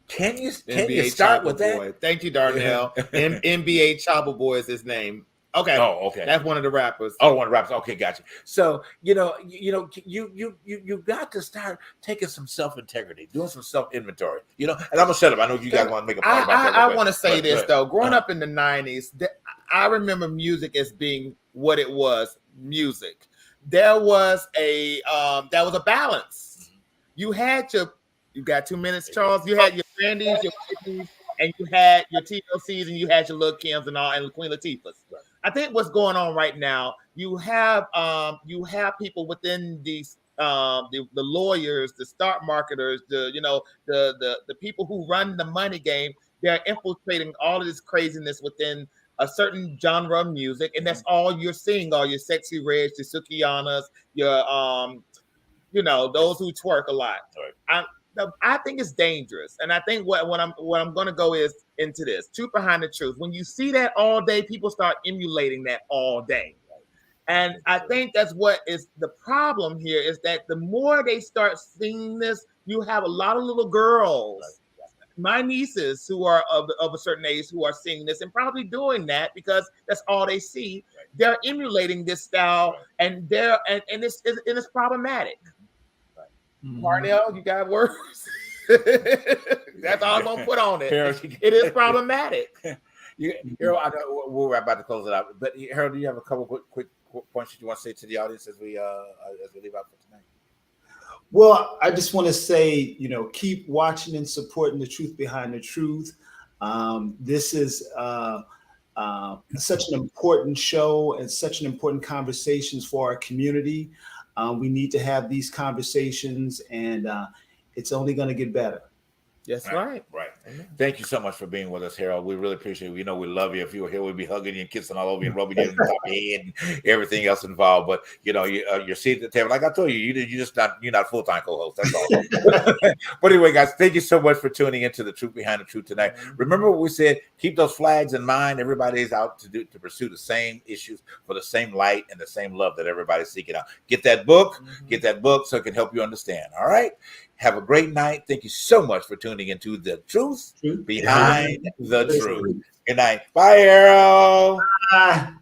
can you start with that? Boy. Thank you, Darnell. NBA Chopper Boy is his name. Okay. Oh, okay. That's one of the rappers. Oh, one of the rappers. Okay, gotcha. So you got to start taking some self-integrity, doing some self-inventory. You know, and I'm gonna shut up. I know you guys want to make a point about that. I want to say this though. Growing up in the '90s, I remember music as being what it was. Music. There was a balance. You got 2 minutes, Charles. You had your Brandy's, your 50s, and you had your TLCs, and you had your Lil Kims and all, and Queen Latifah's. I think what's going on right now, you have people within these the lawyers, the stock marketers, the people who run the money game. They're infiltrating all of this craziness within a certain genre of music, and that's all you're seeing. All your Sexy Reds, your Sukianas, your those who twerk a lot. I think it's dangerous, and I think what I'm going to go is into this truth behind the truth. When you see that all day, people start emulating that all day, and I think that's what is the problem here. Is that the more they start seeing this, you have a lot of little girls, my nieces who are of a certain age, who are seeing this and probably doing that because that's all they see. They're emulating this style, and it's problematic. Darnell, you got words? That's all I'm gonna put on it. It is problematic. Harold, I know we're about to close it out, but Harold, do you have a couple quick points that you want to say to the audience as we leave out for tonight? Well, I just want to say, keep watching and supporting the Truth Behind the Truth. This is such an important show and such an important conversations for our community. We need to have these conversations, and it's only going to get better. That's right. Right. Thank you so much for being with us, Harold. We really appreciate it. You know, we love you. If you were here, we'd be hugging you and kissing all over you and rubbing you on top of your head and everything else involved. But you know, your seat at the table, like I told you, you're not full-time co-host. That's all. But anyway, guys, thank you so much for tuning into The Truth Behind the Truth tonight. Remember what we said. Keep those flags in mind. Everybody's out to pursue the same issues for the same light and the same love that everybody's seeking out. Get that book. Get that book so it can help you understand. All right. Have a great night. Thank you so much for tuning into The Truth Behind the Truth. Good night. Bye, Harold. Bye.